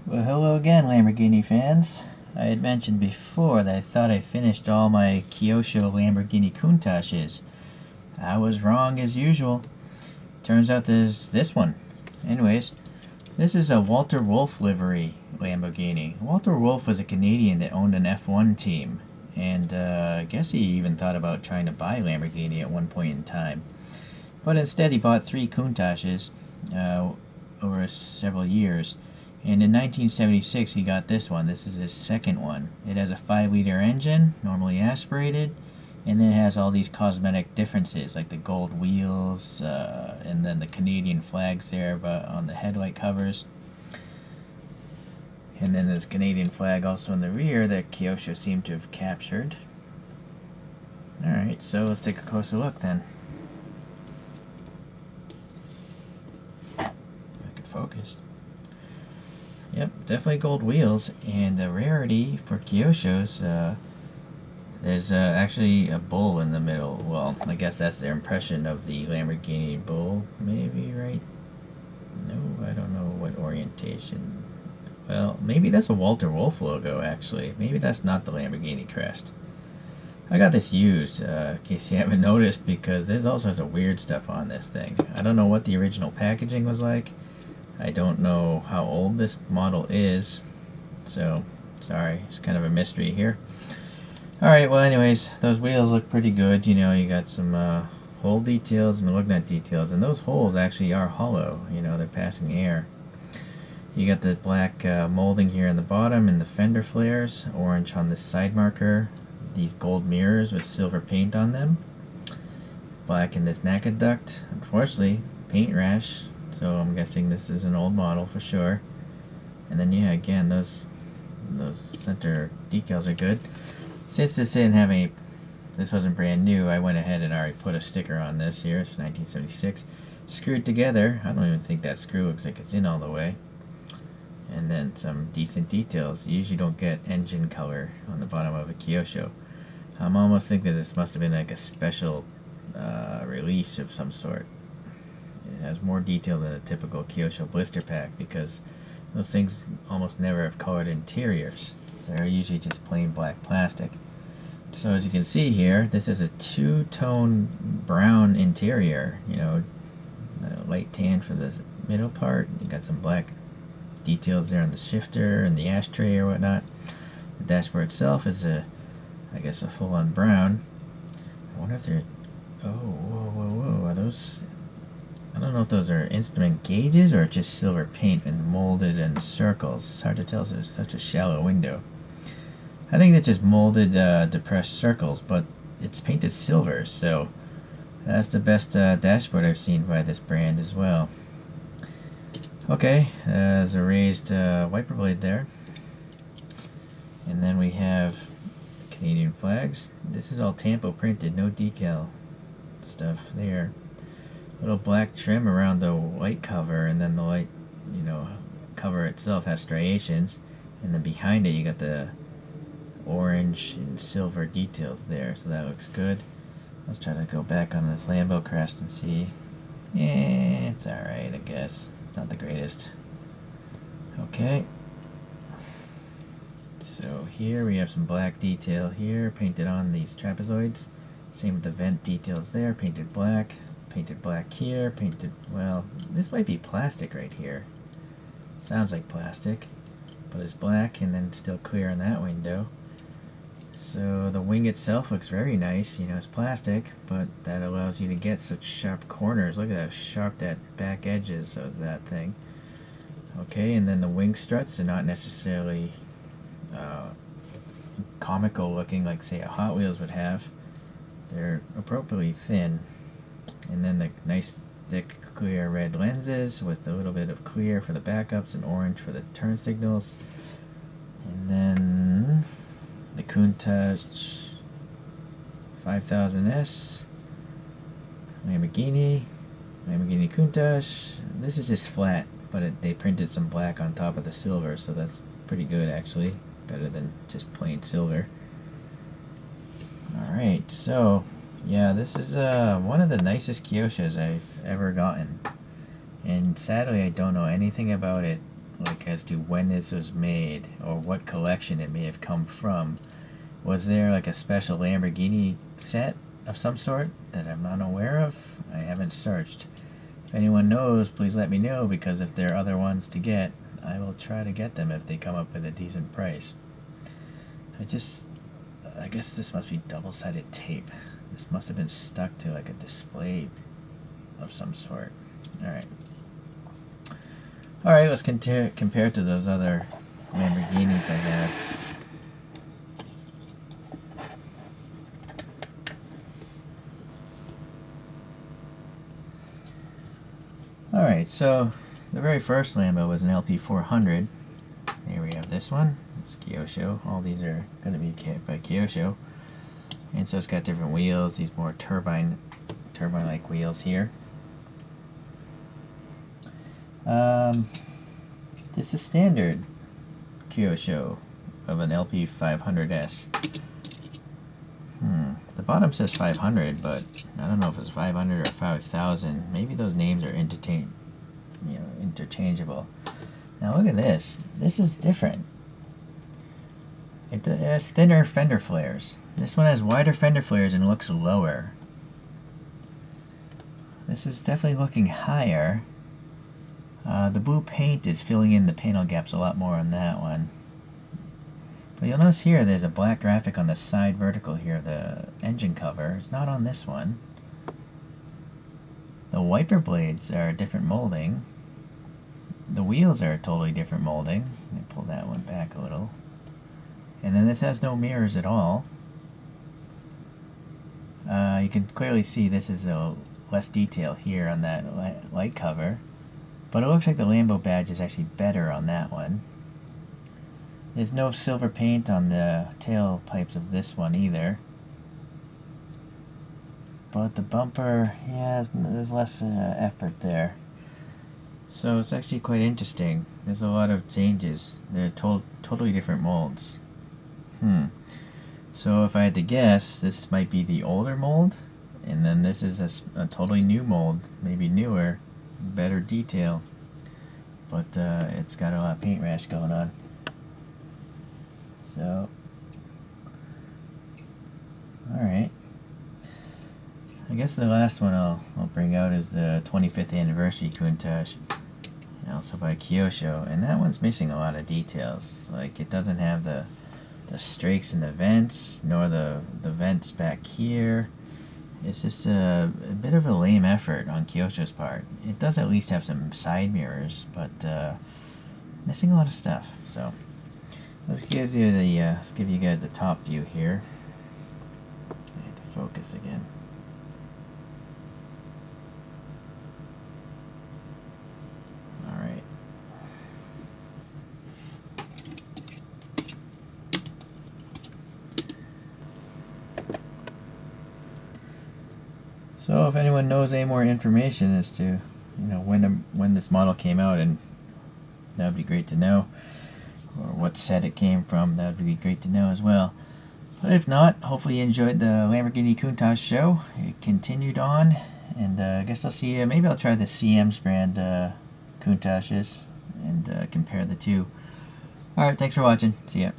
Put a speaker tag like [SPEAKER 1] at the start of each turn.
[SPEAKER 1] Well, hello again, Lamborghini fans. I had mentioned before that I thought I finished all my Kyosho Lamborghini Countaches. I was wrong as usual. Turns out there's this one. Anyways, this is a Walter Wolf livery Lamborghini. Walter Wolf was a Canadian that owned an F1 team, and I guess he even thought about trying to buy Lamborghini at one point in time. But instead, he bought three Countaches over several years. And in 1976, he got this one. This is his second one. It has a 5-liter engine, normally aspirated, and then it has all these cosmetic differences, like the gold wheels, and then the Canadian flags there on the headlight covers. And then there's Canadian flag also in the rear that Kyosho seemed to have captured. Alright, so let's take a closer look then. If I could focus. Yep, definitely gold wheels, and a rarity for Kyosho's. There's actually a bull in the middle. Well, I guess that's their impression of the Lamborghini bull, maybe, right? No, I don't know what orientation. Well, maybe that's a Walter Wolf logo, actually. Maybe that's not the Lamborghini crest. I got this used, in case you haven't noticed, because there's all sorts of weird stuff on this thing. I don't know what the original packaging was like. I don't know how old this model is, so sorry, it's kind of a mystery here. Alright, well anyways, those wheels look pretty good. You know, you got some hole details and lug nut details, and those holes actually are hollow. You know, they're passing air. You got the black molding here in the bottom and the fender flares, orange on this side marker, these gold mirrors with silver paint on them, black in this NACA duct. Unfortunately, paint rash. So I'm guessing this is an old model for sure. And then yeah, again, those center decals are good. Since this wasn't brand new, I went ahead and already put a sticker on this here. It's 1976. Screwed together. I don't even think that screw looks like it's in all the way. And then some decent details. You usually don't get engine color on the bottom of a Kyosho. I'm almost thinking this must have been like a special release of some sort. It has more detail than a typical Kyosho blister pack because those things almost never have colored interiors. They're usually just plain black plastic. So as you can see here, this is a two-tone brown interior. You know, light tan for the middle part. You got some black details there on the shifter and the ashtray or whatnot. The dashboard itself is I guess a full-on brown. I wonder if they're... Oh, whoa. Are those... I don't know if those are instrument gauges or just silver paint and molded in circles. It's hard to tell, so it's such a shallow window. I think they're just molded depressed circles, but it's painted silver, so that's the best dashboard I've seen by this brand as well. Okay, there's a raised wiper blade there. And then we have Canadian flags. This is all Tampo printed, no decal stuff there. Little black trim around the white cover, and then the white, you know, cover itself has striations, and then behind it you got the orange and silver details there, so that looks good. Let's try to go back on this Lambo crest and see. It's alright, I guess. It's not the greatest. Okay. So here we have some black detail here, painted on these trapezoids. Same with the vent details there, painted black here, well, this might be plastic right here. Sounds like plastic, but it's black and then still clear in that window. So the wing itself looks very nice, you know, it's plastic, but that allows you to get such sharp corners. Look at how sharp that back edge is of that thing. Okay, and then the wing struts are not necessarily comical looking like, say, a Hot Wheels would have. They're appropriately thin. And then the nice thick clear red lenses with a little bit of clear for the backups and orange for the turn signals. And then the Countach 5000S Lamborghini Countach. This is just flat, but they printed some black on top of the silver, so that's pretty good actually. Better than just plain silver. Alright, so yeah, this is one of the nicest Kyoshos I've ever gotten. And sadly I don't know anything about it like as to when this was made or what collection it may have come from. Was there like a special Lamborghini set of some sort that I'm not aware of? I haven't searched. If anyone knows, please let me know, because if there are other ones to get, I will try to get them if they come up with a decent price. I guess this must be double-sided tape. This must have been stuck to like a display of some sort. Alright, let's compare it to those other Lamborghinis I have. Alright, so the very first Lambo was an LP500. Here we have this one. It's Kyosho. All these are going to be by Kyosho. And so it's got different wheels, these more turbine-like wheels here. This is standard Kyosho of an LP500S. The bottom says 500, but I don't know if it's 500 or 5000. Maybe those names are interchangeable. Now look at this. This is different. It has thinner fender flares. This one has wider fender flares and looks lower. This is definitely looking higher. The blue paint is filling in the panel gaps a lot more on that one. But you'll notice here there's a black graphic on the side vertical here of the engine cover. It's not on this one. The wiper blades are a different molding. The wheels are a totally different molding. Let me pull that one back a little. And then this has no mirrors at all. You can clearly see this is a less detail here on that light cover. But it looks like the Lambo badge is actually better on that one. There's no silver paint on the tailpipes of this one either. But the bumper, yeah, there's less effort there. So it's actually quite interesting. There's a lot of changes. They're totally different molds. So if I had to guess, this might be the older mold, and then this is a totally new mold, maybe newer, better detail, but it's got a lot of paint rash going on. So, alright. I guess the last one I'll bring out is the 25th Anniversary Countach, also by Kyosho, and that one's missing a lot of details. Like, it doesn't have the strakes in the vents, nor the vents back here. It's just a bit of a lame effort on Kyosho's part. It does at least have some side mirrors, but missing a lot of stuff. So let's give you guys the top view here. I have to focus again. Alright. So if anyone knows any more information as to when this model came out, and that would be great to know, or what set it came from, that would be great to know as well. But if not, hopefully you enjoyed the Lamborghini Countach show. It continued on, and I guess I'll see you. Maybe I'll try the CM's brand Countaches and compare the two. Alright, thanks for watching. See ya.